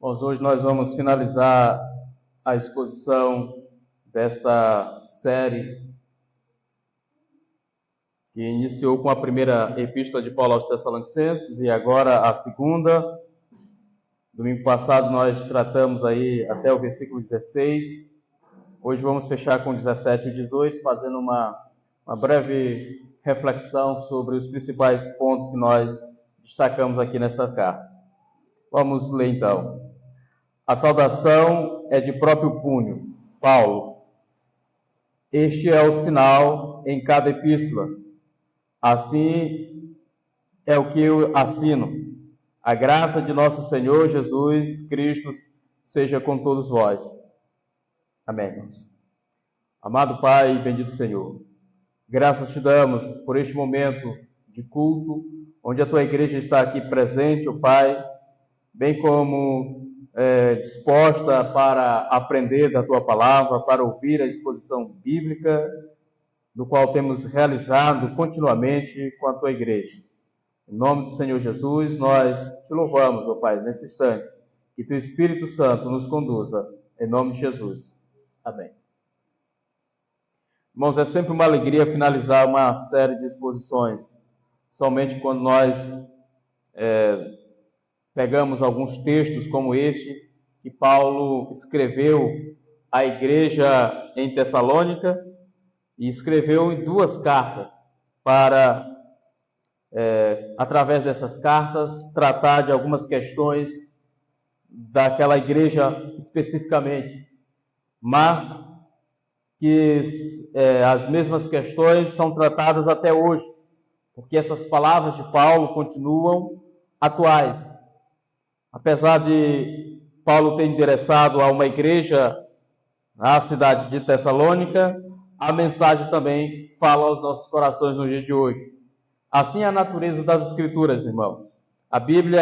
Bom, hoje nós vamos finalizar a exposição desta série que iniciou com a primeira epístola de Paulo aos Tessalonicenses e agora a segunda. Domingo passado nós tratamos aí até o versículo 16. Hoje vamos fechar com 17 e 18, fazendo uma breve reflexão sobre os principais pontos que nós destacamos aqui nesta carta. Vamos ler então. A saudação é de próprio punho. Paulo. Este é o sinal em cada epístola. Assim é o que eu assino. A graça de nosso Senhor Jesus Cristo seja com todos vós. Amém, irmãos. Amado Pai e bendito Senhor, graças te damos por este momento de culto, onde a tua igreja está aqui presente, ó Pai, bem como disposta para aprender da tua palavra, para ouvir a exposição bíblica, do qual temos realizado continuamente com a tua igreja. Em nome do Senhor Jesus, nós te louvamos, ó Pai, nesse instante, que teu Espírito Santo nos conduza, em nome de Jesus. Amém. Irmãos, é sempre uma alegria finalizar uma série de exposições, somente quando nós pegamos alguns textos como este, que Paulo escreveu à igreja em Tessalônica, e escreveu em 2 cartas, para, através dessas cartas, tratar de algumas questões daquela igreja especificamente, mas que as mesmas questões são tratadas até hoje, porque essas palavras de Paulo continuam atuais. Apesar de Paulo ter endereçado a uma igreja na cidade de Tessalônica, a mensagem também fala aos nossos corações no dia de hoje. Assim é a natureza das Escrituras, irmão. A Bíblia,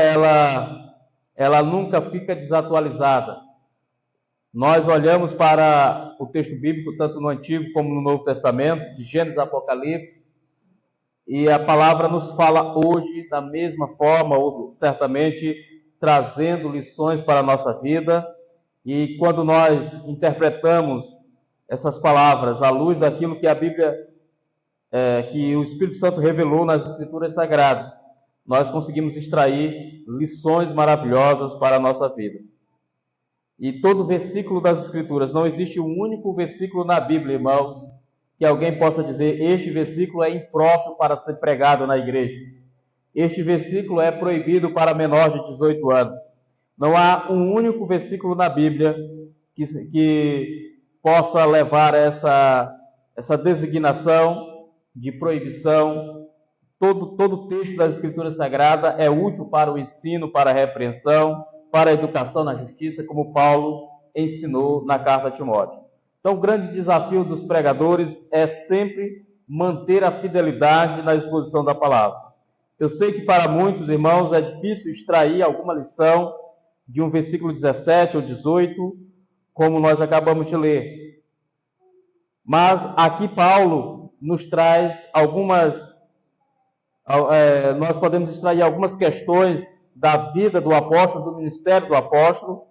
ela nunca fica desatualizada. Nós olhamos para o texto bíblico, tanto no Antigo como no Novo Testamento, de Gênesis a Apocalipse, e a palavra nos fala hoje da mesma forma, ou certamente trazendo lições para a nossa vida. E quando nós interpretamos essas palavras à luz daquilo que a Bíblia, que o Espírito Santo revelou nas Escrituras Sagradas, nós conseguimos extrair lições maravilhosas para a nossa vida. E todo versículo das Escrituras, não existe um único versículo na Bíblia, irmãos, que alguém possa dizer, este versículo é impróprio para ser pregado na igreja. Este versículo é proibido para menor de 18 anos. Não há um único versículo na Bíblia que possa levar essa designação de proibição. Todo texto das Escrituras Sagradas é útil para o ensino, para a repreensão, para a educação na justiça, como Paulo ensinou na carta a Timóteo. Então, o grande desafio dos pregadores é sempre manter a fidelidade na exposição da palavra. Eu sei que para muitos irmãos é difícil extrair alguma lição de um versículo 17 ou 18, como nós acabamos de ler. Mas aqui Paulo nos traz nós podemos extrair algumas questões da vida do apóstolo, do ministério do apóstolo,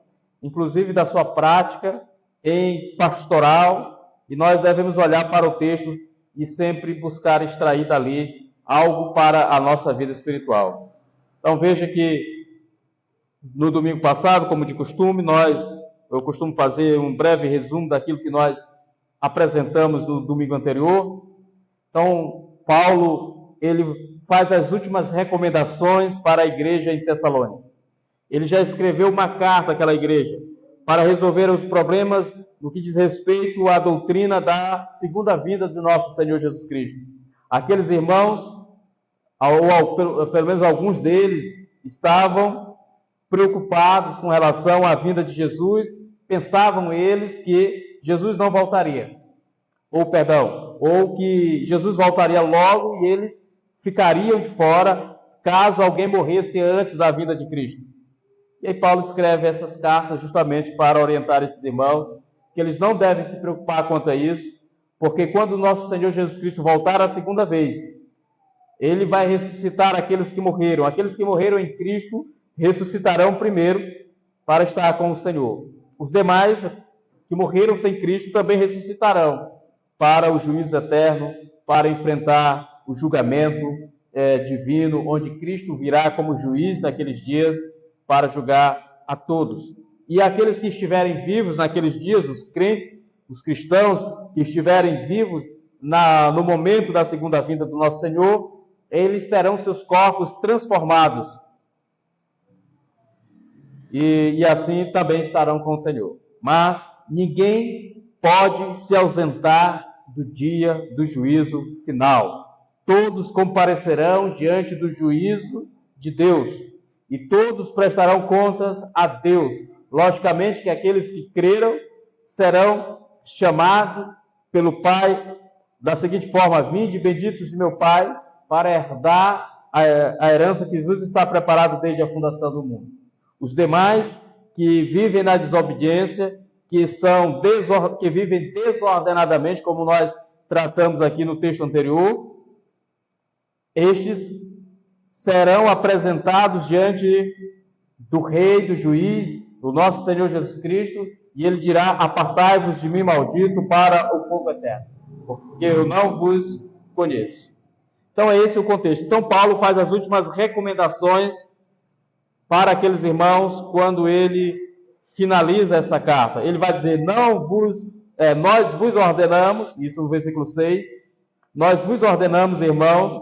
inclusive da sua prática em pastoral, e nós devemos olhar para o texto e sempre buscar extrair dali algo para a nossa vida espiritual. Então veja que no domingo passado, como de costume, eu costumo fazer um breve resumo daquilo que nós apresentamos no domingo anterior. Então, Paulo, ele faz as últimas recomendações para a igreja em Tessalônica. Ele já escreveu uma carta àquela igreja para resolver os problemas no que diz respeito à doutrina da segunda vinda de nosso Senhor Jesus Cristo. Aqueles irmãos, ou pelo menos alguns deles, estavam preocupados com relação à vinda de Jesus, pensavam eles que Jesus não voltaria, ou que Jesus voltaria logo e eles ficariam de fora caso alguém morresse antes da vinda de Cristo. E aí Paulo escreve essas cartas justamente para orientar esses irmãos, que eles não devem se preocupar quanto a isso, porque quando o nosso Senhor Jesus Cristo voltar a segunda vez, Ele vai ressuscitar aqueles que morreram em Cristo, ressuscitarão primeiro, para estar com o Senhor. Os demais que morreram sem Cristo também ressuscitarão para o juízo eterno, para enfrentar o julgamento divino, onde Cristo virá como juiz naqueles dias para julgar a todos. E aqueles que estiverem vivos naqueles dias, os crentes, os cristãos que estiverem vivos no momento da segunda vinda do nosso Senhor, eles terão seus corpos transformados. E assim também estarão com o Senhor. Mas ninguém pode se ausentar do dia do juízo final. Todos comparecerão diante do juízo de Deus. E todos prestarão contas a Deus. Logicamente que aqueles que creram serão chamados pelo Pai da seguinte forma: vinde, benditos de meu Pai, para herdar a herança que vos está preparada desde a fundação do mundo. Os demais que vivem na desobediência, que vivem desordenadamente, como nós tratamos aqui no texto anterior, estes serão apresentados diante do Rei, do Juiz, do nosso Senhor Jesus Cristo, e ele dirá: apartai-vos de mim, maldito, para o fogo eterno, porque eu não vos conheço. Então é esse o contexto. Então Paulo faz as últimas recomendações para aqueles irmãos quando ele finaliza essa carta. Ele vai dizer: nós vos ordenamos, isso no versículo 6, nós vos ordenamos, irmãos,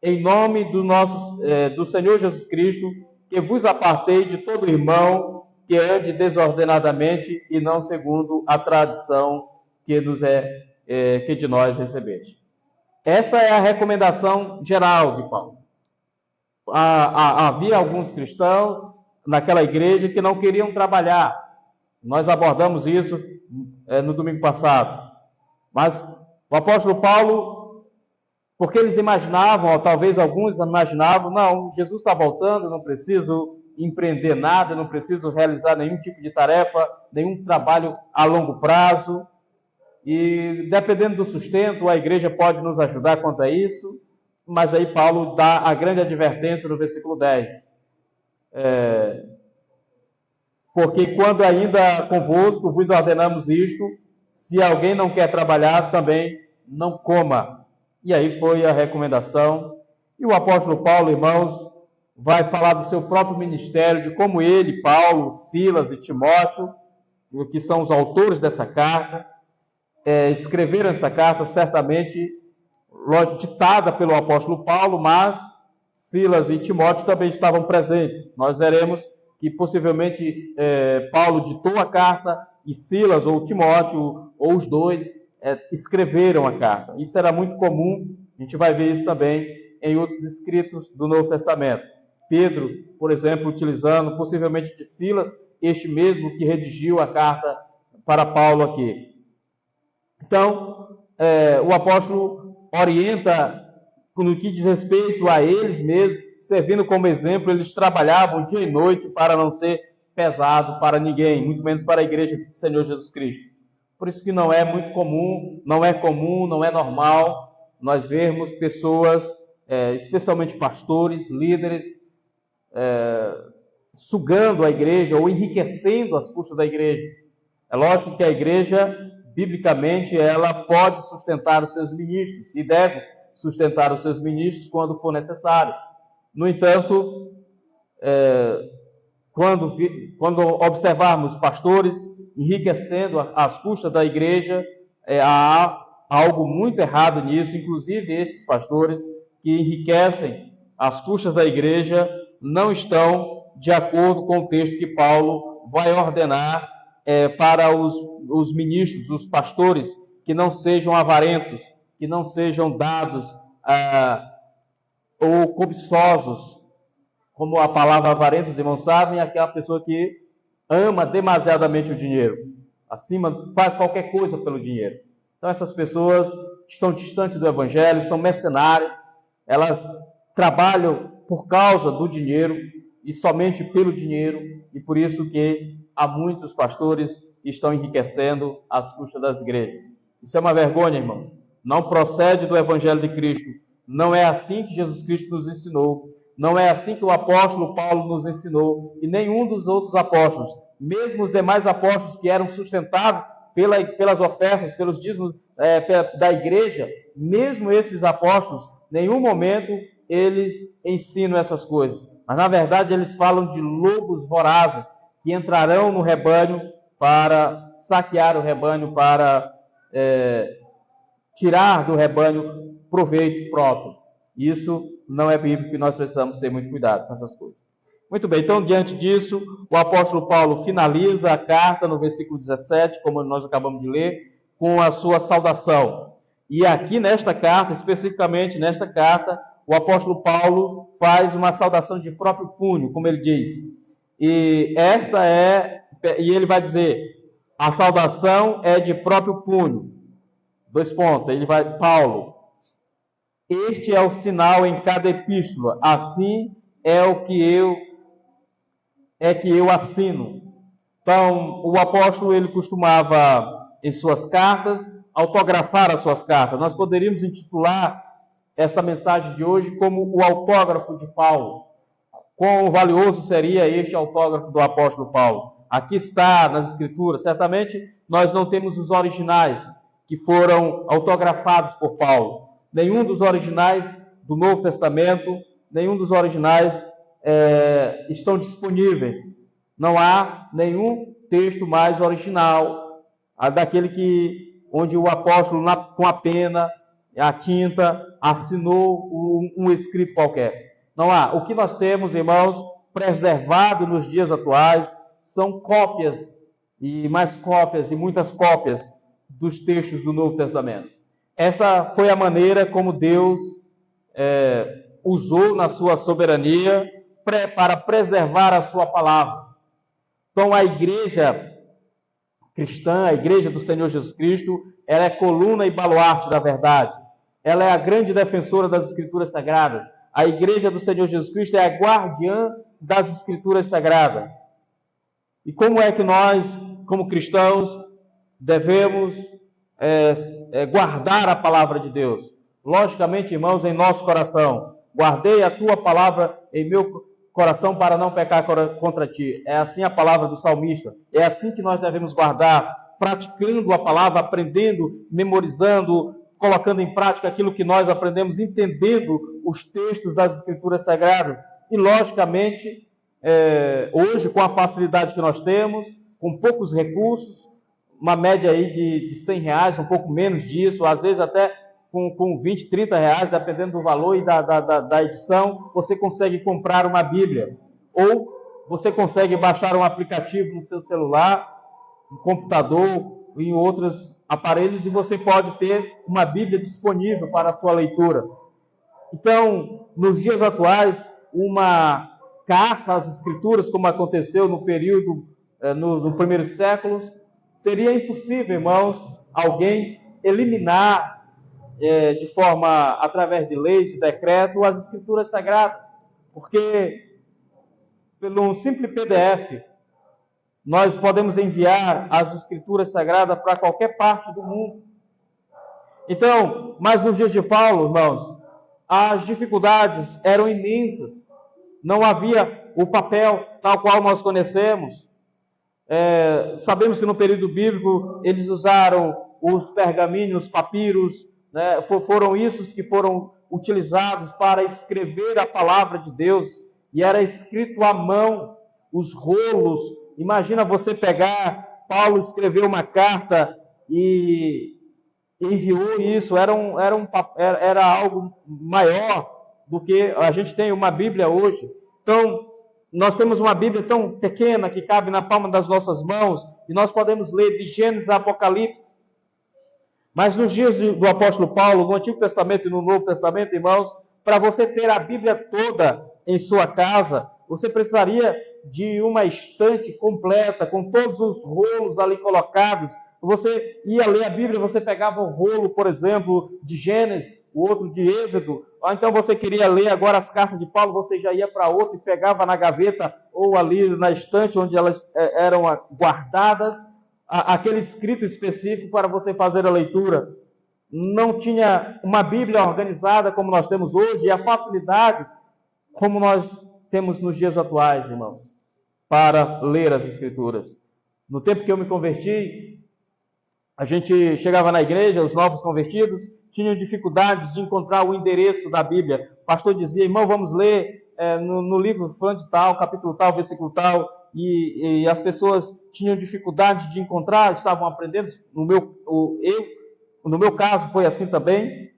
em nome do Senhor Jesus Cristo, que vos apartei de todo irmão que ande desordenadamente e não segundo a tradição que de nós recebeste. Esta é a recomendação geral de Paulo. Havia alguns cristãos naquela igreja que não queriam trabalhar. Nós abordamos isso no domingo passado. Mas o apóstolo Paulo, porque eles imaginavam, ou talvez alguns imaginavam, não, Jesus está voltando, não preciso empreender nada, não preciso realizar nenhum tipo de tarefa, nenhum trabalho a longo prazo. E dependendo do sustento, a igreja pode nos ajudar quanto a isso. Mas aí Paulo dá a grande advertência no versículo 10. Porque quando ainda convosco vos ordenamos isto, se alguém não quer trabalhar, também não coma. E aí foi a recomendação. E o apóstolo Paulo, irmãos, vai falar do seu próprio ministério, de como ele, Paulo, Silas e Timóteo, que são os autores dessa carta, escreveram essa carta certamente ditada pelo apóstolo Paulo, mas Silas e Timóteo também estavam presentes. Nós veremos que possivelmente Paulo ditou a carta e Silas ou Timóteo, ou os dois, escreveram a carta. Isso era muito comum, a gente vai ver isso também em outros escritos do Novo Testamento. Pedro, por exemplo, utilizando possivelmente de Silas, este mesmo que redigiu a carta para Paulo aqui. Então, o apóstolo orienta no que diz respeito a eles mesmos, servindo como exemplo. Eles trabalhavam dia e noite para não ser pesado para ninguém, muito menos para a igreja do Senhor Jesus Cristo. Por isso que não é muito comum, não é normal nós vermos pessoas, especialmente pastores, líderes, sugando a igreja ou enriquecendo as custas da igreja. É lógico que a igreja, biblicamente, ela pode sustentar os seus ministros e deve sustentar os seus ministros quando for necessário. No entanto, quando observarmos pastores enriquecendo as custas da igreja, há algo muito errado nisso. Inclusive, esses pastores que enriquecem as custas da igreja não estão de acordo com o texto que Paulo vai ordenar para os ministros, os pastores, que não sejam avarentos, que não sejam dados ou cobiçosos. Como a palavra avarentos, irmãos, sabem, é aquela pessoa que ama demasiadamente o dinheiro, faz qualquer coisa pelo dinheiro. Então essas pessoas estão distantes do evangelho, são mercenárias, elas trabalham por causa do dinheiro e somente pelo dinheiro, e por isso que há muitos pastores que estão enriquecendo às custas das igrejas. Isso é uma vergonha, irmãos. Não procede do evangelho de Cristo. Não é assim que Jesus Cristo nos ensinou. Não é assim que o apóstolo Paulo nos ensinou, e nenhum dos outros apóstolos. mesmo os demais apóstolos que eram sustentados pelas ofertas, pelos dízimos da igreja, mesmo esses apóstolos, em nenhum momento eles ensinam essas coisas. Mas, na verdade, eles falam de lobos vorazes que entrarão no rebanho para saquear o rebanho, para tirar do rebanho proveito próprio. Isso não é bíblico e nós precisamos ter muito cuidado com essas coisas. Muito bem, então, diante disso, o apóstolo Paulo finaliza a carta no versículo 17, como nós acabamos de ler, com a sua saudação. E aqui nesta carta, especificamente nesta carta, o apóstolo Paulo faz uma saudação de próprio punho, como ele diz. E ele vai dizer, a saudação é de próprio punho. Paulo, este é o sinal em cada epístola, assim é o que eu assino. Então, o apóstolo, ele costumava, em suas cartas, autografar as suas cartas. Nós poderíamos intitular esta mensagem de hoje como o autógrafo de Paulo. Quão valioso seria este autógrafo do apóstolo Paulo? Aqui está nas Escrituras. Certamente, nós não temos os originais que foram autografados por Paulo. Nenhum dos originais do Novo Testamento, nenhum dos originais estão disponíveis. Não há nenhum texto mais original daquele onde o apóstolo, com a pena, a tinta, assinou um escrito qualquer. Não há. O que nós temos, irmãos, preservado nos dias atuais, são cópias, e mais cópias, e muitas cópias dos textos do Novo Testamento. Esta foi a maneira como Deus usou na sua soberania para preservar a sua palavra. Então, a igreja cristã, a igreja do Senhor Jesus Cristo, ela é coluna e baluarte da verdade. Ela é a grande defensora das Escrituras Sagradas. A igreja do Senhor Jesus Cristo é a guardiã das Escrituras Sagradas. E como é que nós, como cristãos, devemos guardar a palavra de Deus? Logicamente, irmãos, em nosso coração. Guardei a tua palavra em meu coração para não pecar contra ti. É assim a palavra do salmista. É assim que nós devemos guardar, praticando a palavra, aprendendo, memorizando, colocando em prática aquilo que nós aprendemos, entendendo os textos das Escrituras Sagradas. E, logicamente, hoje, com a facilidade que nós temos, com poucos recursos, uma média aí de R$100, um pouco menos disso, às vezes até com 20, 30 reais, dependendo do valor e da edição, você consegue comprar uma Bíblia. Ou você consegue baixar um aplicativo no seu celular, no computador, em outros aparelhos, e você pode ter uma Bíblia disponível para a sua leitura. Então, nos dias atuais, uma caça às Escrituras, como aconteceu no período, nos primeiros séculos, seria impossível, irmãos, alguém eliminar de forma, através de leis, de decreto, as Escrituras Sagradas, porque pelo um simples PDF, nós podemos enviar as Escrituras Sagradas para qualquer parte do mundo. Então, mas nos dias de Paulo, irmãos, as dificuldades eram imensas, não havia o papel tal qual nós conhecemos. Sabemos que no período bíblico eles usaram os pergaminhos, papiros, né? Foram esses que foram utilizados para escrever a palavra de Deus, e era escrito à mão, os rolos. Imagina você pegar, Paulo escreveu uma carta e enviou isso, era algo maior do que a gente tem uma Bíblia hoje. Então, nós temos uma Bíblia tão pequena que cabe na palma das nossas mãos, e nós podemos ler de Gênesis a Apocalipse. Mas nos dias do apóstolo Paulo, no Antigo Testamento e no Novo Testamento, irmãos, para você ter a Bíblia toda em sua casa, você precisaria de uma estante completa, com todos os rolos ali colocados. Você ia ler a Bíblia, você pegava o rolo, por exemplo, de Gênesis, o outro de Êxodo, ou então você queria ler agora as cartas de Paulo, você já ia para outro e pegava na gaveta ou ali na estante onde elas eram guardadas, aquele escrito específico para você fazer a leitura. Não tinha uma Bíblia organizada como nós temos hoje, e a facilidade como nós temos nos dias atuais, irmãos. para ler as Escrituras. No tempo que eu me converti, a gente chegava na igreja, os novos convertidos tinham dificuldades de encontrar o endereço da Bíblia. O pastor dizia: irmão, vamos ler no livro fulano de tal, capítulo tal, versículo tal, e as pessoas tinham dificuldade de encontrar, estavam aprendendo. No meu caso foi assim também,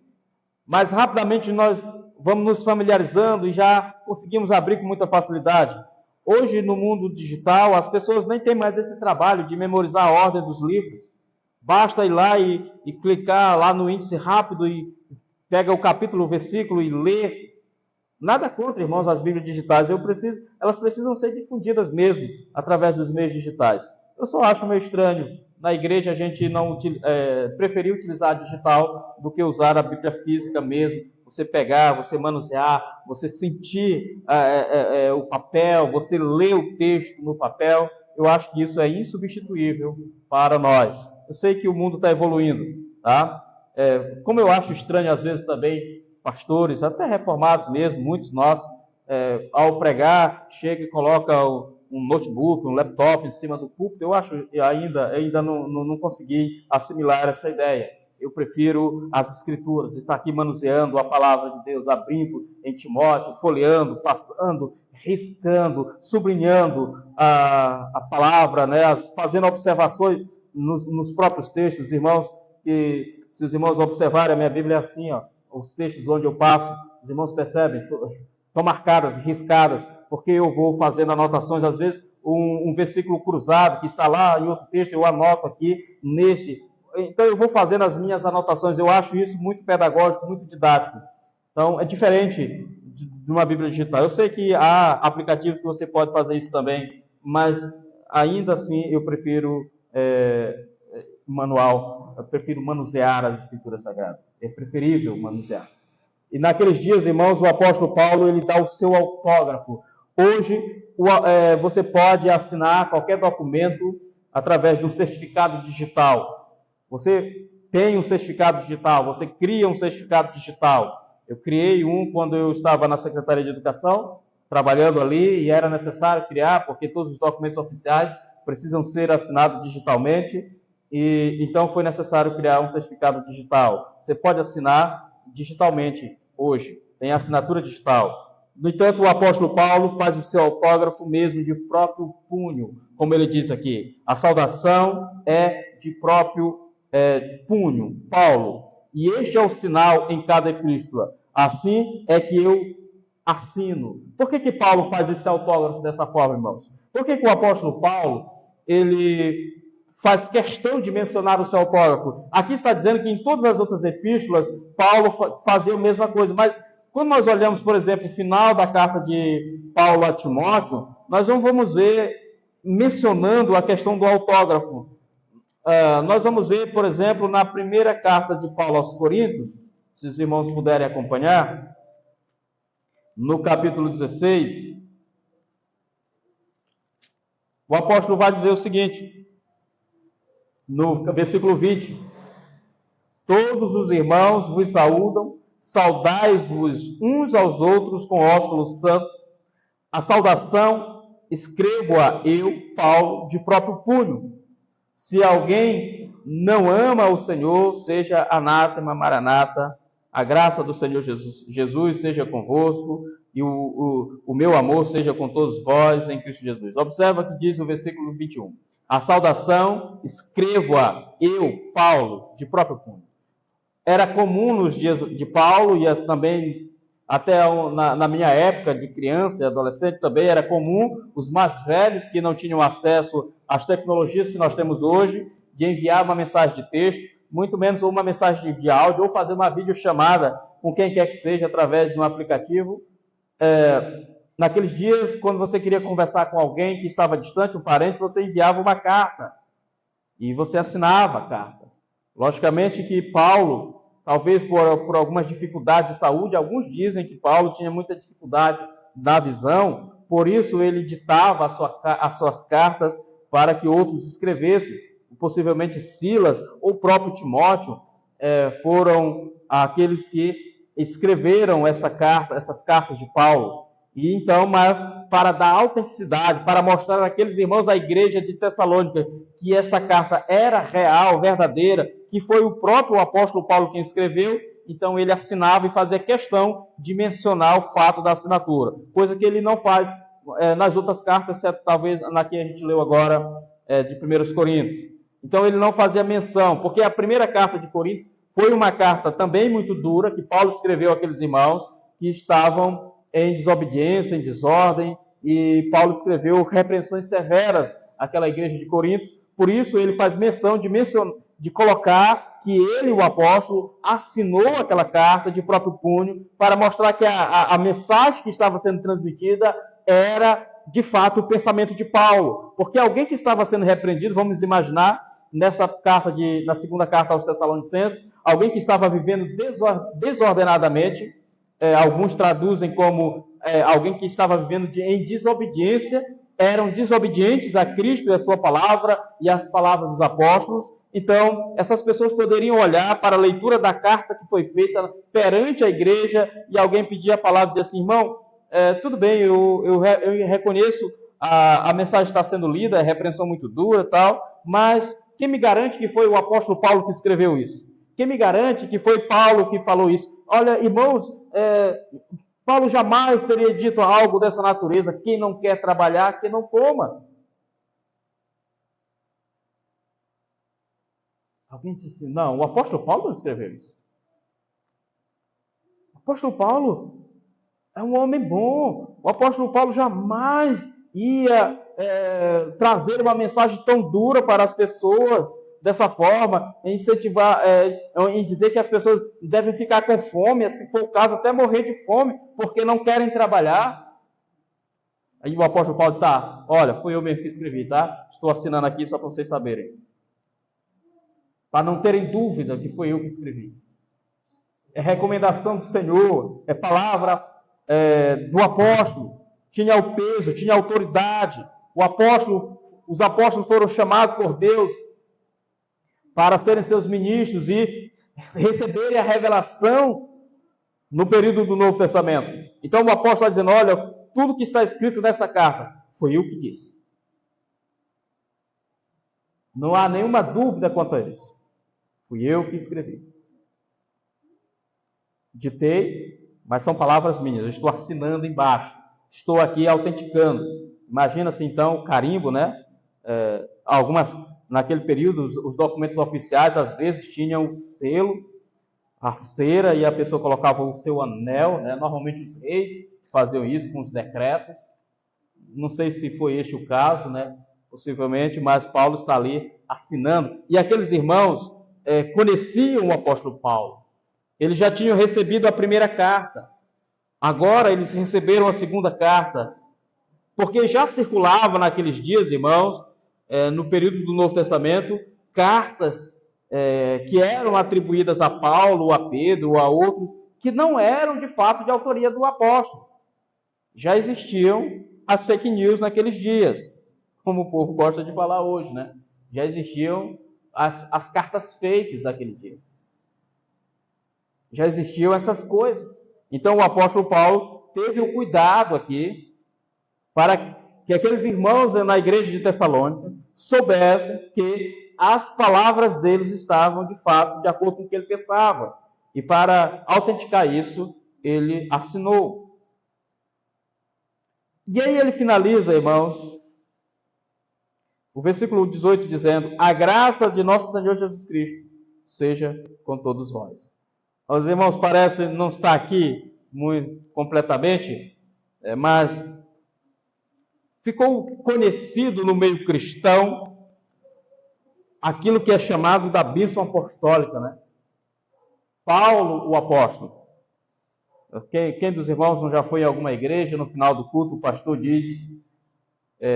mas rapidamente nós vamos nos familiarizando e já conseguimos abrir com muita facilidade. Hoje, no mundo digital, as pessoas nem têm mais esse trabalho de memorizar a ordem dos livros. Basta ir lá e clicar lá no índice rápido e pega o capítulo, o versículo e ler. Nada contra, irmãos, as Bíblias digitais. Elas precisam ser difundidas mesmo através dos meios digitais. Eu só acho meio estranho. Na igreja a gente não preferir utilizar a digital do que usar a Bíblia física mesmo. Você pegar, você manusear, você sentir o papel, você ler o texto no papel. Eu acho que isso é insubstituível para nós. Eu sei que o mundo está evoluindo, tá? Como eu acho estranho às vezes também, pastores, até reformados mesmo, muitos nós, ao pregar, chega e coloca um notebook, um laptop em cima do púlpito. Eu acho ainda não consegui assimilar essa ideia. Eu prefiro as Escrituras, estar aqui manuseando a palavra de Deus, abrindo em Timóteo, folheando, passando, riscando, sublinhando a palavra, né? Fazendo observações nos próprios textos. Irmãos, que se os irmãos observarem, a minha Bíblia é assim, ó, os textos onde eu passo, os irmãos percebem, estão marcadas, riscadas, porque eu vou fazendo anotações, às vezes um versículo cruzado que está lá em outro texto, eu anoto aqui neste. Então eu vou fazendo as minhas anotações. Eu acho isso muito pedagógico, muito didático. Então é diferente de uma Bíblia digital. Eu sei que há aplicativos que você pode fazer isso também, mas ainda assim eu prefiro manual, eu prefiro manusear as Escrituras Sagradas. É preferível manusear. E naqueles dias, irmãos, o apóstolo Paulo, ele dá o seu autógrafo. Hoje, você pode assinar qualquer documento através de um certificado digital. Você tem um certificado digital, você cria um certificado digital. Eu criei um quando eu estava na Secretaria de Educação, trabalhando ali, e era necessário criar, porque todos os documentos oficiais precisam ser assinados digitalmente, e então foi necessário criar um certificado digital. Você pode assinar digitalmente hoje, tem assinatura digital. No entanto, o apóstolo Paulo faz o seu autógrafo mesmo de próprio punho, como ele diz aqui. A saudação é de próprio punho, Paulo. E este é o sinal em cada epístola. Assim é que eu assino. Por que Paulo faz esse autógrafo dessa forma, irmãos? Por que o apóstolo Paulo, ele faz questão de mencionar o seu autógrafo? Aqui está dizendo que em todas as outras epístolas, Paulo fazia a mesma coisa, mas quando nós olhamos, por exemplo, o final da carta de Paulo a Timóteo, nós não vamos ver mencionando a questão do autógrafo. Nós vamos ver, por exemplo, na primeira carta de Paulo aos Coríntios, se os irmãos puderem acompanhar, no capítulo 16, o apóstolo vai dizer o seguinte, no versículo 20: todos os irmãos vos saúdam, saudai-vos uns aos outros com ósculo santo. A saudação escrevo-a eu, Paulo, de próprio punho. Se alguém não ama o Senhor, seja anátema, maranata. A graça do Senhor Jesus seja convosco, e o meu amor seja com todos vós em Cristo Jesus. Observa que diz o versículo 21. A saudação escrevo-a eu, Paulo, de próprio punho. Era comum nos dias de Paulo, e também até na minha época de criança e adolescente também era comum, os mais velhos que não tinham acesso às tecnologias que nós temos hoje, de enviar uma mensagem de texto, muito menos uma mensagem de áudio, ou fazer uma videochamada com quem quer que seja através de um aplicativo. Naqueles dias, quando você queria conversar com alguém que estava distante, um parente, você enviava uma carta e você assinava a carta. Logicamente que Paulo, talvez por algumas dificuldades de saúde, alguns dizem que Paulo tinha muita dificuldade na visão, por isso ele ditava as suas cartas para que outros escrevessem. Possivelmente Silas ou o próprio Timóteo foram aqueles que escreveram essas cartas de Paulo. E então, mas para dar autenticidade, para mostrar àqueles irmãos da igreja de Tessalônica que esta carta era real, verdadeira, que foi o próprio apóstolo Paulo quem escreveu, então ele assinava e fazia questão de mencionar o fato da assinatura, coisa que ele não faz nas outras cartas, exceto talvez na que a gente leu agora de 1 Coríntios. Então ele não fazia menção, porque a primeira carta de Coríntios foi uma carta também muito dura, que Paulo escreveu àqueles irmãos que estavam em desobediência, em desordem, e Paulo escreveu repreensões severas àquela igreja de Coríntios. Por isso ele faz menção de colocar que ele, o apóstolo, assinou aquela carta de próprio punho para mostrar que a mensagem que estava sendo transmitida era, de fato, o pensamento de Paulo. Porque alguém que estava sendo repreendido, vamos imaginar, na segunda carta aos Tessalonicenses, alguém que estava vivendo desordenadamente, alguns traduzem como alguém que estava vivendo em desobediência, eram desobedientes a Cristo e a sua palavra e as palavras dos apóstolos. Então, essas pessoas poderiam olhar para a leitura da carta que foi feita perante a igreja e alguém pedir a palavra e dizer assim, irmão, tudo bem, eu reconheço a mensagem está sendo lida, é repreensão muito dura e tal, mas quem me garante que foi o apóstolo Paulo que escreveu isso? Quem me garante que foi Paulo que falou isso? Olha, irmãos, Paulo jamais teria dito algo dessa natureza. Quem não quer trabalhar, que não coma. Alguém disse assim, não, o apóstolo Paulo não escreveu isso. O apóstolo Paulo é um homem bom. O apóstolo Paulo jamais ia trazer uma mensagem tão dura para as pessoas dessa forma, incentivar, em dizer que as pessoas devem ficar com fome, se for o caso, até morrer de fome, porque não querem trabalhar. Aí o apóstolo Paulo, olha, fui eu mesmo que escrevi, tá? Estou assinando aqui só para vocês saberem. Para não terem dúvida que foi eu que escrevi. É recomendação do Senhor, é palavra do apóstolo, tinha o peso, tinha autoridade. Os apóstolos foram chamados por Deus para serem seus ministros e receberem a revelação no período do Novo Testamento. Então o apóstolo está dizendo, olha, tudo que está escrito nessa carta, foi eu que disse. Não há nenhuma dúvida quanto a isso. Fui eu que escrevi. Ditei, mas são palavras minhas, eu estou assinando embaixo. Estou aqui autenticando. Imagina-se então o carimbo, né? Naquele período, os documentos oficiais, às vezes, tinham selo, a cera, e a pessoa colocava o seu anel, né? Normalmente os reis faziam isso com os decretos. Não sei se foi este o caso, né? Possivelmente, mas Paulo está ali assinando. E aqueles irmãos conheciam o apóstolo Paulo. Eles já tinham recebido a primeira carta. Agora eles receberam a segunda carta. Porque já circulava naqueles dias, irmãos, no período do Novo Testamento, cartas que eram atribuídas a Paulo, a Pedro, a outros, que não eram de fato de autoria do apóstolo. Já existiam as fake news naqueles dias, como o povo gosta de falar hoje, né? Já existiam as cartas fakes daquele dia. Já existiam essas coisas. Então o apóstolo Paulo teve o cuidado aqui para que aqueles irmãos na igreja de Tessalônica soubessem que as palavras deles estavam, de fato, de acordo com o que ele pensava. E para autenticar isso, ele assinou. E aí ele finaliza, irmãos, o versículo 18 dizendo, a graça de nosso Senhor Jesus Cristo seja com todos vós. Os irmãos parecem não estar aqui muito completamente, mas ficou conhecido no meio cristão aquilo que é chamado da bênção apostólica, né? Paulo, o apóstolo. Quem dos irmãos não já foi em alguma igreja, no final do culto, o pastor diz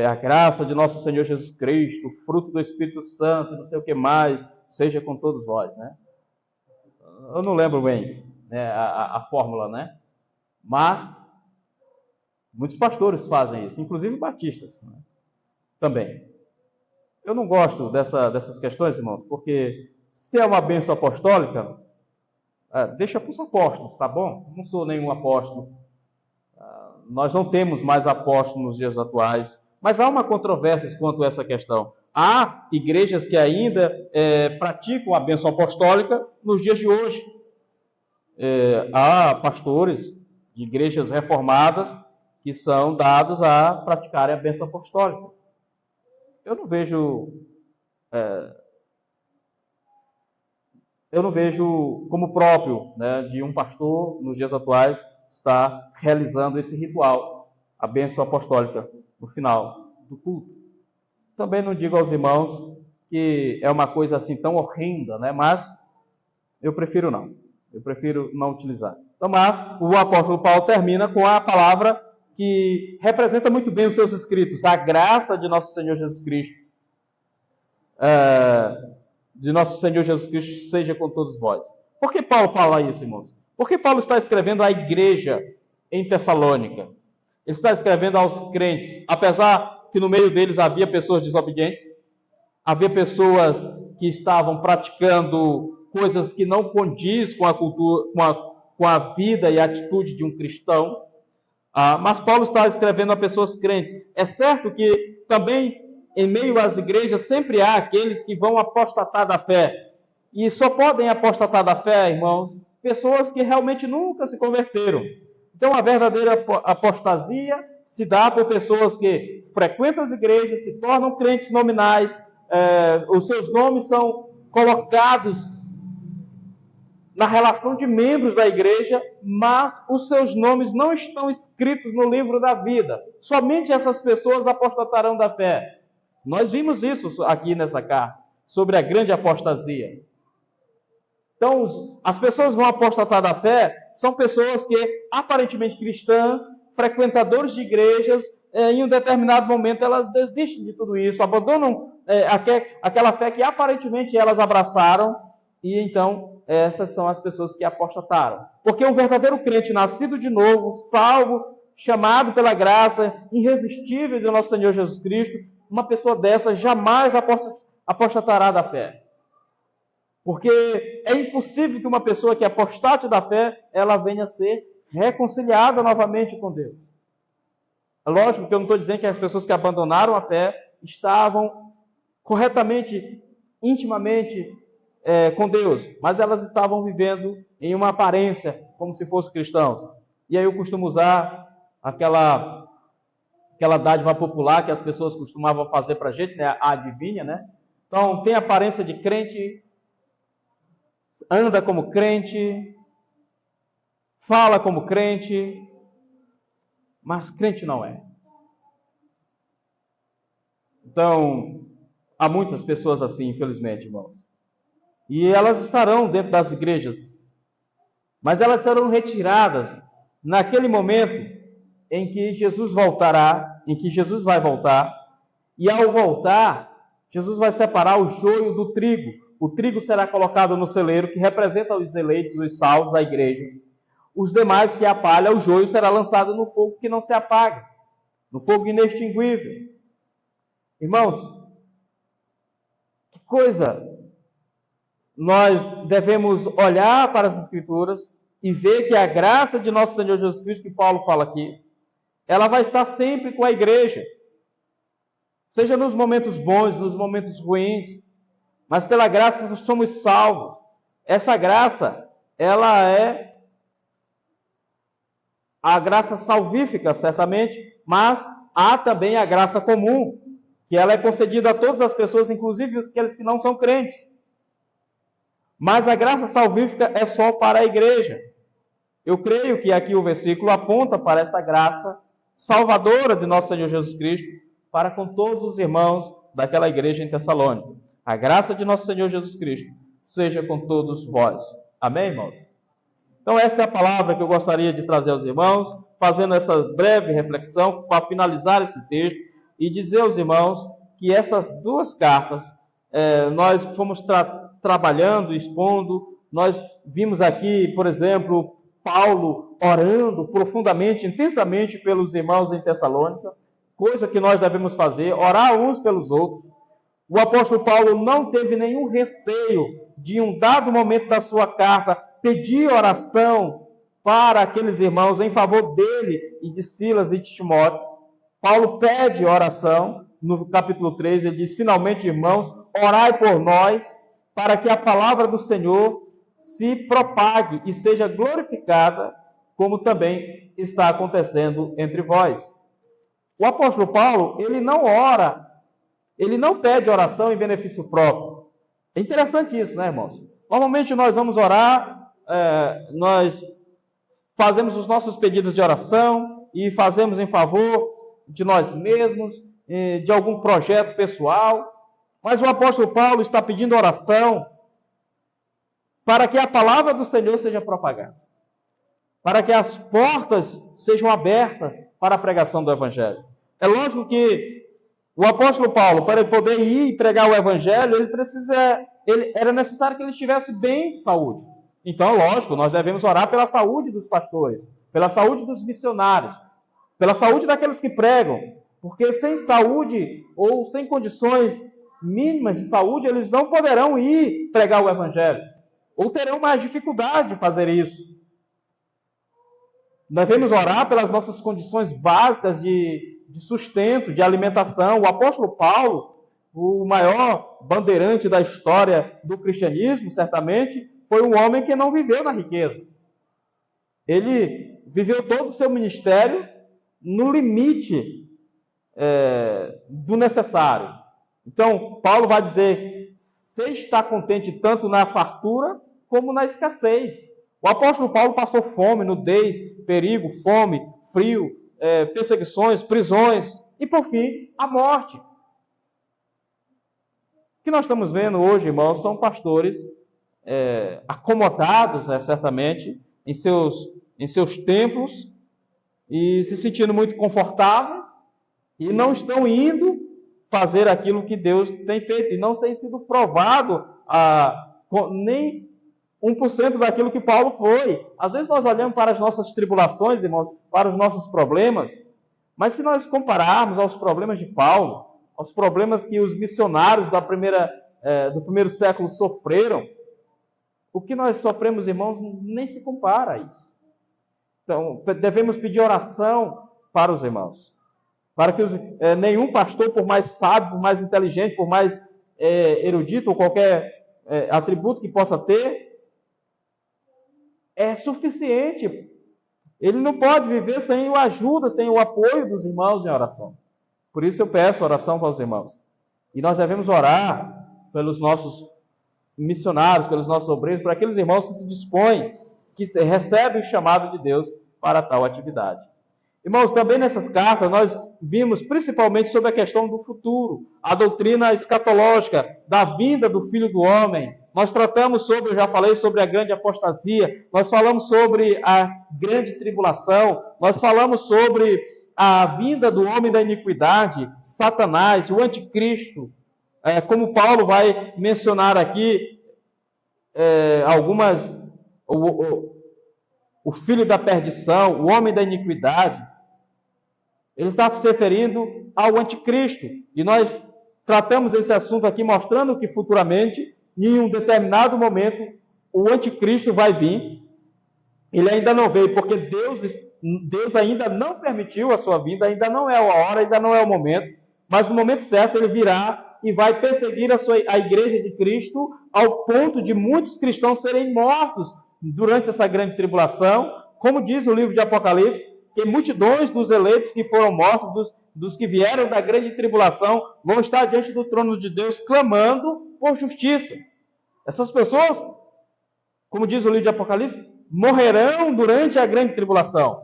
a graça de nosso Senhor Jesus Cristo, o fruto do Espírito Santo, não sei o que mais, seja com todos vós, né? Eu não lembro bem, né, a fórmula, né? Mas muitos pastores fazem isso, inclusive batistas, né? Também. Eu não gosto dessas questões, irmãos, porque se é uma bênção apostólica, deixa para os apóstolos, tá bom? Não sou nenhum apóstolo, Nós não temos mais apóstolos nos dias atuais, mas há uma controvérsia quanto a essa questão. Há igrejas que ainda praticam a bênção apostólica nos dias de hoje. Há pastores de igrejas reformadas que são dados a praticarem a bênção apostólica. Eu não vejo como próprio, né, de um pastor nos dias atuais estar realizando esse ritual, a bênção apostólica, no final do culto. Também não digo aos irmãos que é uma coisa assim tão horrenda, né, mas eu prefiro não utilizar. Então, mas o apóstolo Paulo termina com a palavra que representa muito bem os seus escritos: a graça de nosso Senhor Jesus Cristo, seja com todos vós. Por que Paulo fala isso, irmãos? Porque Paulo está escrevendo à igreja em Tessalônica. Ele está escrevendo aos crentes, apesar que no meio deles havia pessoas desobedientes, havia pessoas que estavam praticando coisas que não condiz com a cultura, com a vida e a atitude de um cristão. Mas Paulo está escrevendo a pessoas crentes. É certo que também em meio às igrejas sempre há aqueles que vão apostatar da fé. E só podem apostatar da fé, irmãos, pessoas que realmente nunca se converteram. Então a verdadeira apostasia se dá por pessoas que frequentam as igrejas, se tornam crentes nominais, os seus nomes são colocados na relação de membros da igreja, mas os seus nomes não estão escritos no livro da vida. Somente essas pessoas apostatarão da fé. Nós vimos isso aqui nessa carta, sobre a grande apostasia. Então, as pessoas vão apostatar da fé, são pessoas que, aparentemente cristãs, frequentadores de igrejas, em um determinado momento elas desistem de tudo isso, abandonam aquela fé que aparentemente elas abraçaram, e então essas são as pessoas que apostataram. Porque um verdadeiro crente, nascido de novo, salvo, chamado pela graça irresistível de nosso Senhor Jesus Cristo, uma pessoa dessa jamais apostatará da fé. Porque é impossível que uma pessoa que apostate da fé, ela venha a ser reconciliada novamente com Deus. É lógico que eu não estou dizendo que as pessoas que abandonaram a fé estavam corretamente, intimamente com Deus, mas elas estavam vivendo em uma aparência, como se fossem cristãos. E aí eu costumo usar aquela dádiva popular que as pessoas costumavam fazer para a gente, né? A adivinha, né? Então, tem aparência de crente, anda como crente, fala como crente, mas crente não é. Então, há muitas pessoas assim, infelizmente, irmãos. E elas estarão dentro das igrejas, mas elas serão retiradas naquele momento em que Jesus voltará, em que Jesus vai voltar, e ao voltar, Jesus vai separar o joio do trigo. O trigo será colocado no celeiro, que representa os eleitos, os salvos, a igreja. Os demais, que é a palha, o joio, será lançado no fogo que não se apaga, no fogo inextinguível. Irmãos, que coisa! Nós devemos olhar para as Escrituras e ver que a graça de nosso Senhor Jesus Cristo, que Paulo fala aqui, ela vai estar sempre com a igreja. Seja nos momentos bons, nos momentos ruins, mas pela graça nós somos salvos. Essa graça, ela é a graça salvífica, certamente, mas há também a graça comum, que ela é concedida a todas as pessoas, inclusive aqueles que não são crentes. Mas a graça salvífica é só para a igreja. Eu creio que aqui o versículo aponta para esta graça salvadora de nosso Senhor Jesus Cristo, para com todos os irmãos daquela igreja em Tessalônica. A graça de nosso Senhor Jesus Cristo seja com todos vós. Amém, irmãos? Então, essa é a palavra que eu gostaria de trazer aos irmãos, fazendo essa breve reflexão, para finalizar esse texto, e dizer aos irmãos que essas duas cartas, nós fomos trabalhando, expondo, nós vimos aqui, por exemplo, Paulo orando profundamente, intensamente pelos irmãos em Tessalônica, coisa que nós devemos fazer, orar uns pelos outros. O apóstolo Paulo não teve nenhum receio de, em um dado momento da sua carta, pedir oração para aqueles irmãos em favor dele e de Silas e de Timóteo. Paulo pede oração, no capítulo 3, ele diz: finalmente, irmãos, orai por nós, para que a palavra do Senhor se propague e seja glorificada, como também está acontecendo entre vós. O apóstolo Paulo, ele não ora, ele não pede oração em benefício próprio. É interessante isso, né, irmãos? Normalmente nós vamos orar, nós fazemos os nossos pedidos de oração e fazemos em favor de nós mesmos, de algum projeto pessoal. Mas o apóstolo Paulo está pedindo oração para que a palavra do Senhor seja propagada, para que as portas sejam abertas para a pregação do Evangelho. É lógico que o apóstolo Paulo, para ele poder ir e pregar o Evangelho, era necessário que ele estivesse bem de saúde. Então, lógico, nós devemos orar pela saúde dos pastores, pela saúde dos missionários, pela saúde daqueles que pregam, porque sem saúde ou sem condições mínimas de saúde, eles não poderão ir pregar o Evangelho, ou terão mais dificuldade de fazer isso. Devemos orar pelas nossas condições básicas de sustento, de alimentação. O apóstolo Paulo, o maior bandeirante da história do cristianismo, certamente, foi um homem que não viveu na riqueza. Ele viveu todo o seu ministério no limite do necessário. Então, Paulo vai dizer: você está contente tanto na fartura como na escassez. O apóstolo Paulo passou fome, nudez, perigo, fome, frio, perseguições, prisões e, por fim, a morte. O que nós estamos vendo hoje, irmãos, são pastores acomodados, certamente, em seus templos e se sentindo muito confortáveis e não estão indo fazer aquilo que Deus tem feito e não tem sido provado nem 1% daquilo que Paulo foi. Às vezes nós olhamos para as nossas tribulações, irmãos, para os nossos problemas, mas se nós compararmos aos problemas de Paulo, aos problemas que os missionários do primeiro século sofreram, o que nós sofremos, irmãos, nem se compara a isso. Então, devemos pedir oração para os irmãos, para que nenhum pastor, por mais sábio, por mais inteligente, por mais erudito ou qualquer atributo que possa ter, é suficiente. Ele não pode viver sem a ajuda, sem o apoio dos irmãos em oração. Por isso eu peço oração para os irmãos. E nós devemos orar pelos nossos missionários, pelos nossos obreiros, por aqueles irmãos que se dispõem, que recebem o chamado de Deus para tal atividade. Irmãos, também nessas cartas nós vimos principalmente sobre a questão do futuro, a doutrina escatológica da vinda do Filho do Homem. Nós tratamos eu já falei sobre a grande apostasia, nós falamos sobre a grande tribulação, nós falamos sobre a vinda do homem da iniquidade, Satanás, o anticristo, como Paulo vai mencionar aqui, o filho da perdição, o homem da iniquidade. Ele está se referindo ao anticristo. E nós tratamos esse assunto aqui mostrando que futuramente, em um determinado momento, o anticristo vai vir. Ele ainda não veio, porque Deus ainda não permitiu a sua vinda, ainda não é a hora, ainda não é o momento. Mas no momento certo ele virá e vai perseguir a igreja de Cristo ao ponto de muitos cristãos serem mortos durante essa grande tribulação. Como diz o livro de Apocalipse, que multidões dos eleitos que foram mortos, dos que vieram da grande tribulação, vão estar diante do trono de Deus clamando por justiça. Essas pessoas, como diz o livro de Apocalipse, morrerão durante a grande tribulação.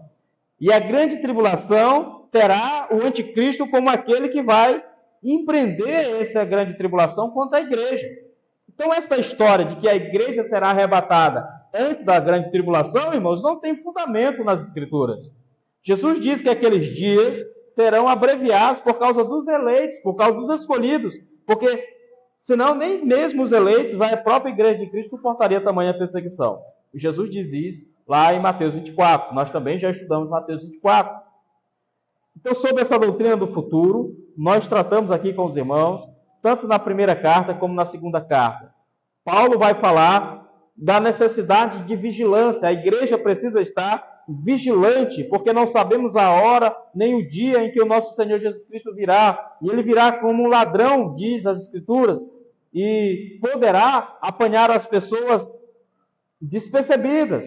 E a grande tribulação terá o anticristo como aquele que vai empreender essa grande tribulação contra a igreja. Então, esta história de que a igreja será arrebatada antes da grande tribulação, irmãos, não tem fundamento nas Escrituras. Jesus diz que aqueles dias serão abreviados por causa dos eleitos, por causa dos escolhidos, porque senão nem mesmo os eleitos, a própria igreja de Cristo suportaria tamanha perseguição. E Jesus diz isso lá em Mateus 24. Nós também já estudamos Mateus 24. Então, sobre essa doutrina do futuro, nós tratamos aqui com os irmãos, tanto na primeira carta como na segunda carta. Paulo vai falar da necessidade de vigilância. A igreja precisa estar vigilante, porque não sabemos a hora nem o dia em que o nosso Senhor Jesus Cristo virá. E ele virá como um ladrão, diz as Escrituras, e poderá apanhar as pessoas despercebidas,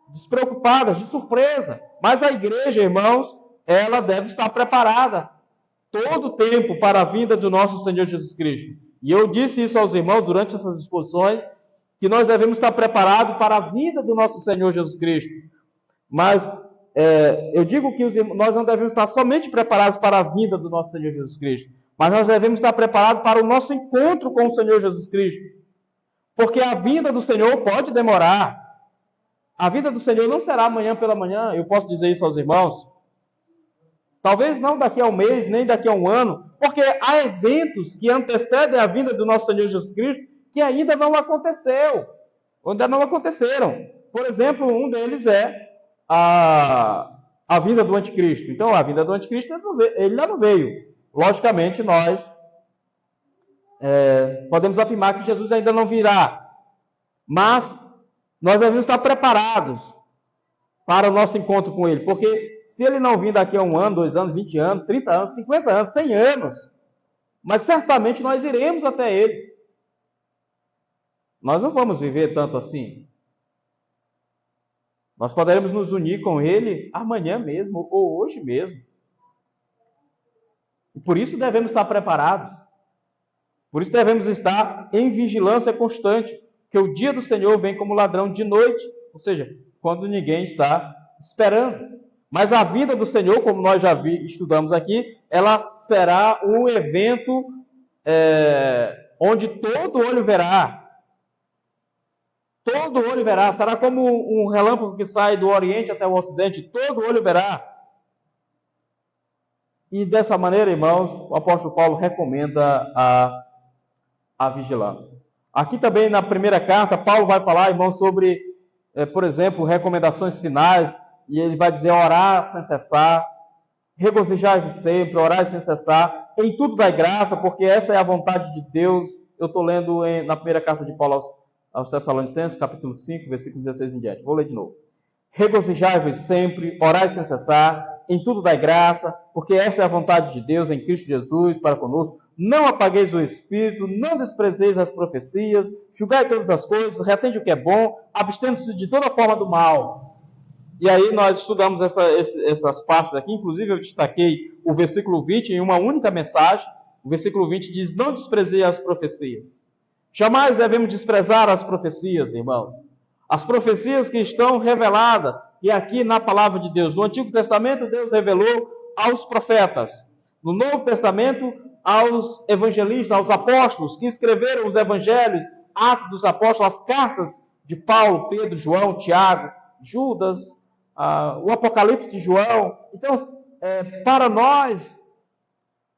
despreocupadas, de surpresa. Mas a igreja, irmãos, ela deve estar preparada todo o tempo para a vinda do nosso Senhor Jesus Cristo. E eu disse isso aos irmãos durante essas exposições, que nós devemos estar preparados para a vinda do nosso Senhor Jesus Cristo. Mas eu digo que nós não devemos estar somente preparados para a vinda do nosso Senhor Jesus Cristo, mas nós devemos estar preparados para o nosso encontro com o Senhor Jesus Cristo. Porque a vinda do Senhor pode demorar. A vinda do Senhor não será amanhã pela manhã, eu posso dizer isso aos irmãos. Talvez não daqui a um mês, nem daqui a um ano, porque há eventos que antecedem a vinda do nosso Senhor Jesus Cristo que ainda não aconteceu, ainda não aconteceram. Por exemplo, um deles é a vinda do anticristo. Então, a vinda do anticristo, ele ainda não veio. Logicamente, nós podemos afirmar que Jesus ainda não virá, mas nós devemos estar preparados para o nosso encontro com ele, porque se ele não vir daqui a 1 ano, 2 anos, 20 anos, 30 anos, 50 anos, 100 anos, mas certamente nós iremos até ele. Nós não vamos viver tanto assim. Nós poderemos nos unir com ele amanhã mesmo, ou hoje mesmo. E por isso devemos estar preparados. Por isso devemos estar em vigilância constante, que o dia do Senhor vem como ladrão de noite, ou seja, quando ninguém está esperando. Mas a vinda do Senhor, como nós já estudamos aqui, ela será um evento onde todo olho verá. Todo olho verá. Será como um relâmpago que sai do Oriente até o Ocidente. Todo olho verá. E dessa maneira, irmãos, o apóstolo Paulo recomenda a vigilância. Aqui também na primeira carta, Paulo vai falar, irmãos, sobre, por exemplo, recomendações finais. E ele vai dizer: orar sem cessar, regozijar-vos sempre, orar sem cessar, em tudo dai graça, porque esta é a vontade de Deus. Eu estou lendo na primeira carta de Paulo aos Tessalonicenses, capítulo 5, versículo 16 em diante. Vou ler de novo. Regozijar-vos sempre, orai sem cessar, em tudo dai graça, porque esta é a vontade de Deus em Cristo Jesus para conosco. Não apagueis o Espírito, não desprezeis as profecias, julgai todas as coisas, retende o que é bom, abstendo-se de toda forma do mal. E aí nós estudamos essas partes aqui, inclusive eu destaquei o versículo 20 em uma única mensagem. O versículo 20 diz: não desprezei as profecias. Jamais devemos desprezar as profecias, irmãos. As profecias que estão reveladas, e aqui na palavra de Deus. No Antigo Testamento, Deus revelou aos profetas. No Novo Testamento, aos evangelistas, aos apóstolos, que escreveram os evangelhos, Atos dos Apóstolos, as cartas de Paulo, Pedro, João, Tiago, Judas, o Apocalipse de João. Então, para nós,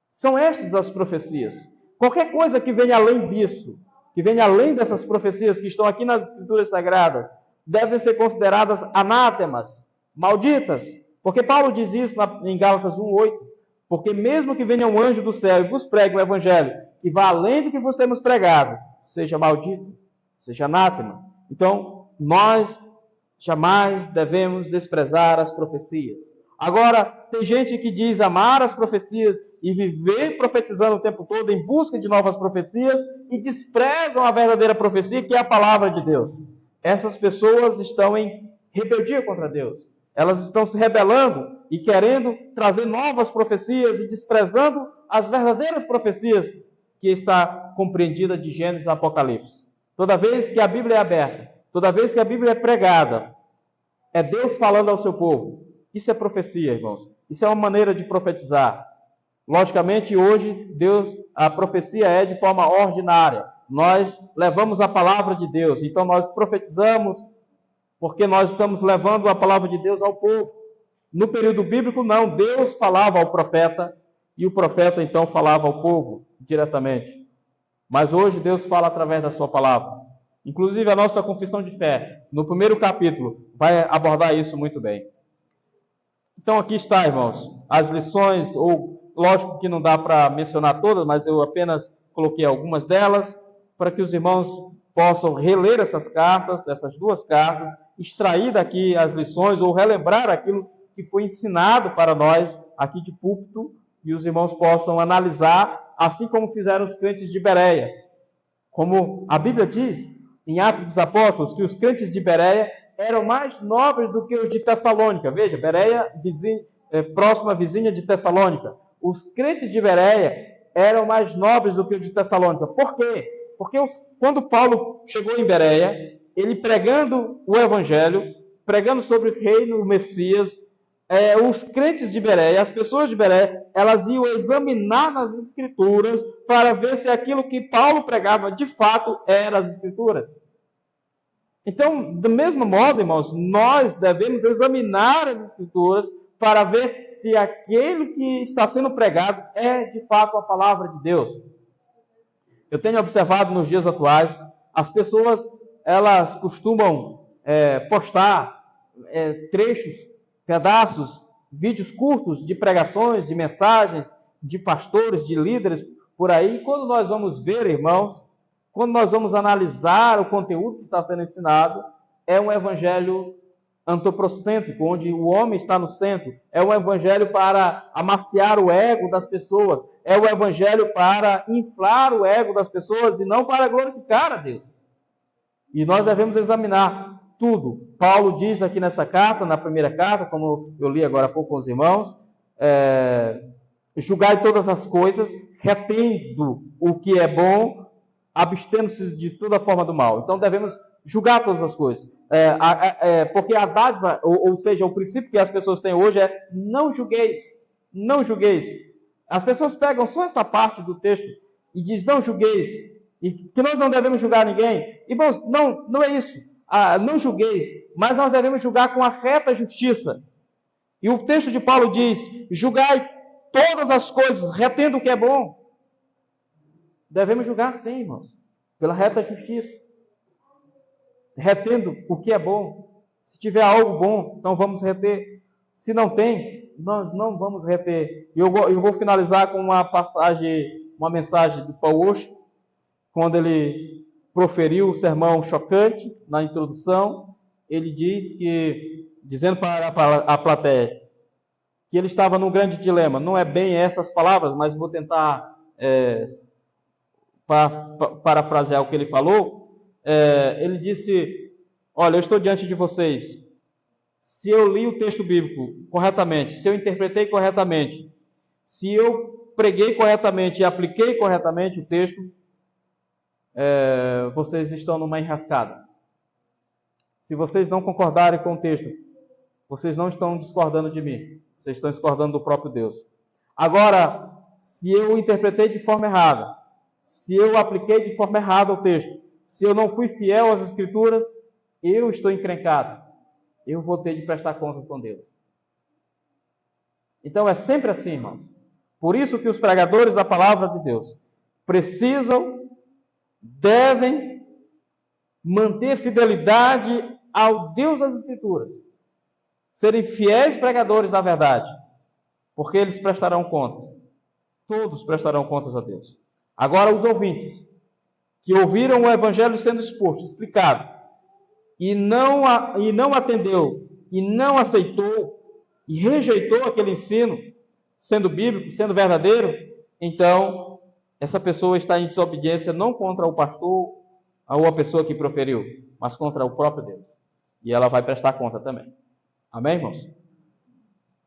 são estas as profecias. Qualquer coisa que venha além disso, que venha além dessas profecias que estão aqui nas Escrituras Sagradas, devem ser consideradas anátemas, malditas. Porque Paulo diz isso em Gálatas 1:8. Porque mesmo que venha um anjo do céu e vos pregue o evangelho, que vá além do que vos temos pregado, seja maldito, seja anátema. Então, nós jamais devemos desprezar as profecias. Agora, tem gente que diz amar as profecias e viver profetizando o tempo todo em busca de novas profecias e desprezam a verdadeira profecia, que é a palavra de Deus. Essas pessoas estão em rebeldia contra Deus. Elas estão se rebelando e querendo trazer novas profecias e desprezando as verdadeiras profecias que está compreendida de Gênesis a Apocalipse. Toda vez que a Bíblia é aberta, toda vez que a Bíblia é pregada, é Deus falando ao seu povo. Isso é profecia, irmãos. Isso é uma maneira de profetizar. Logicamente, hoje, a profecia é de forma ordinária. Nós levamos a palavra de Deus. Então, nós profetizamos porque nós estamos levando a palavra de Deus ao povo. No período bíblico, não. Deus falava ao profeta e o profeta, então, falava ao povo diretamente. Mas hoje, Deus fala através da sua palavra. Inclusive, a nossa confissão de fé, no primeiro capítulo, vai abordar isso muito bem. Então, aqui está, irmãos, as lições, ou lógico que não dá para mencionar todas, mas eu apenas coloquei algumas delas, para que os irmãos possam reler essas cartas, essas duas cartas, extrair daqui as lições ou relembrar aquilo que foi ensinado para nós aqui de púlpito, e os irmãos possam analisar, assim como fizeram os crentes de Bereia. Como a Bíblia diz, em Atos dos Apóstolos, que os crentes de Bereia eram mais nobres do que os de Tessalônica. Veja, Bereia, próxima vizinha de Tessalônica. Os crentes de Bereia eram mais nobres do que os de Tessalônica. Por quê? Porque quando Paulo chegou em Bereia, ele pregando o Evangelho, pregando sobre o reino, o Messias, os crentes de Bereia, as pessoas de Bereia, elas iam examinar nas Escrituras para ver se aquilo que Paulo pregava de fato eram as Escrituras. Então, do mesmo modo, irmãos, nós devemos examinar as Escrituras para ver se aquele que está sendo pregado é de fato a palavra de Deus. Eu tenho observado nos dias atuais, as pessoas, elas costumam postar trechos, pedaços, vídeos curtos de pregações, de mensagens, de pastores, de líderes por aí. E quando nós vamos ver, irmãos, quando nós vamos analisar o conteúdo que está sendo ensinado, é um evangelho antropocêntrico, onde o homem está no centro. É um evangelho para amaciar o ego das pessoas. É um evangelho para inflar o ego das pessoas e não para glorificar a Deus. E nós devemos examinar tudo. Paulo diz aqui nessa carta, na primeira carta, como eu li agora há pouco com os irmãos, julgai todas as coisas, retendo o que é bom, abstendo-se de toda forma do mal. Então devemos julgar todas as coisas. Porque a dádiva, ou seja, o princípio que as pessoas têm hoje é não julgueis, não julgueis. As pessoas pegam só essa parte do texto e dizem não julgueis, e que nós não devemos julgar ninguém. Irmãos, não é isso. Não julgueis, mas nós devemos julgar com a reta justiça. E o texto de Paulo diz, julgai todas as coisas, retendo o que é bom. Devemos julgar sim, irmãos, pela reta justiça. Retendo o que é bom. Se tiver algo bom, então vamos reter. Se não tem, nós não vamos reter. Eu vou finalizar com uma mensagem do Paul Washer, quando ele proferiu o sermão chocante na introdução. Ele diz que, dizendo para a plateia, que ele estava num grande dilema. Não é bem essas palavras, mas vou tentar parafrasear o que ele falou. Ele disse, olha, eu estou diante de vocês. Se eu li o texto bíblico corretamente, se eu interpretei corretamente, se eu preguei corretamente e apliquei corretamente o texto, vocês estão numa enrascada. Se vocês não concordarem com o texto, vocês não estão discordando de mim, vocês estão discordando do próprio Deus. Agora, se eu interpretei de forma errada, se eu apliquei de forma errada o texto, se eu não fui fiel às Escrituras, eu estou encrencado. Eu vou ter de prestar conta com Deus. Então é sempre assim, irmãos. Por isso que os pregadores da palavra de Deus devem manter fidelidade ao Deus das Escrituras. Serem fiéis pregadores da verdade, porque eles prestarão contas. Todos prestarão contas a Deus. Agora os ouvintes, que ouviram o Evangelho sendo exposto, explicado, e não atendeu, e não aceitou, e rejeitou aquele ensino, sendo bíblico, sendo verdadeiro, então essa pessoa está em desobediência não contra o pastor ou a pessoa que proferiu, mas contra o próprio Deus. E ela vai prestar conta também. Amém, irmãos?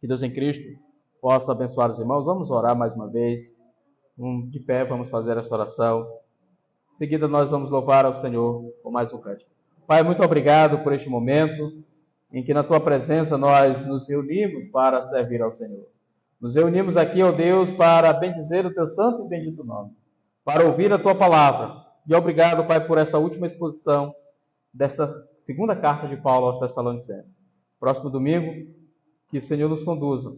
Que Deus em Cristo possa abençoar os irmãos. Vamos orar mais uma vez. De pé, vamos fazer essa oração. Em seguida, nós vamos louvar ao Senhor com mais um cântico. Pai, muito obrigado por este momento em que na Tua presença nós nos reunimos para servir ao Senhor. Nos reunimos aqui, ó Deus, para bendizer o Teu santo e bendito nome, para ouvir a Tua palavra. E obrigado, Pai, por esta última exposição desta segunda carta de Paulo aos Tessalonicenses. Próximo domingo, que o Senhor nos conduza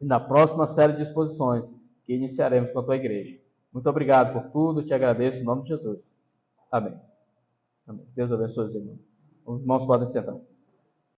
na próxima série de exposições que iniciaremos com a Tua igreja. Muito obrigado por tudo, te agradeço em nome de Jesus. Amém. Amém. Deus abençoe os irmãos. Os irmãos podem sentar.